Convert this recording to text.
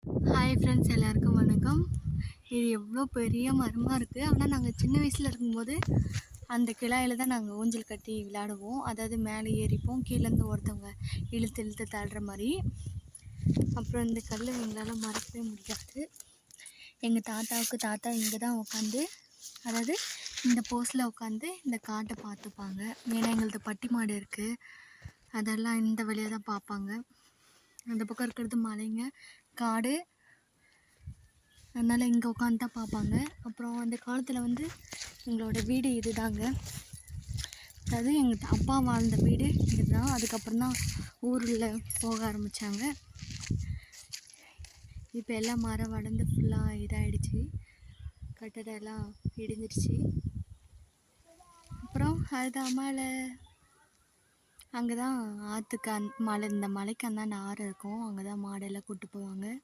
Hi friends, எல்லாருக்கும் வணக்கம். இது எவ்வளோ பெரிய மரமாக இருக்குது. ஆனால் நாங்கள் சின்ன வயசில் இருக்கும்போது அந்த கிளையில தான் நாங்கள் ஊஞ்சல் கட்டி விளையாடுவோம். அதாவது மேலே ஏறிப்போம், கீழேருந்து ஒருத்தவங்க இழுத்து இழுத்து தள்ளுற மாதிரி. அப்புறம் இந்த கல் எங்களால் மறக்கவே முடியாது. எங்கள் தாத்தா இங்கே தான் உட்காந்து, அதாவது இந்த போஸில் உட்காந்து இந்த காட்டை பார்த்துப்பாங்க. ஏன்னா எங்களது பட்டி மாடு இருக்குது, அதெல்லாம் இந்த வழியாக தான் பார்ப்பாங்க. அந்த பக்கம் இருக்கிறது மலைங்க, காடு, அதனால் இங்கே உட்காந்து தான் பார்ப்பாங்க. அப்புறம் அந்த காலத்தில் வந்து எங்களோட வீடு இது தாங்க, அதாவது எங்கள் அப்பா வாழ்ந்த வீடு இதுதான். அதுக்கப்புறம் தான் ஊரில் போக ஆரம்பித்தாங்க. இப்போ எல்லாம் மரம் வளர்ந்து ஃபுல்லாக இதாகிடுச்சு, கட்டடம் எல்லாம் இடிஞ்சிருச்சு. அப்புறம் அதுதான் மலை, அங்கே தான் ஆற்றுக்கு மலை, இந்த மலைக்கு அந்தாண்ட ஆறு இருக்கும், அங்கே தான் மாடெல்லாம் கூப்பிட்டு போவாங்க.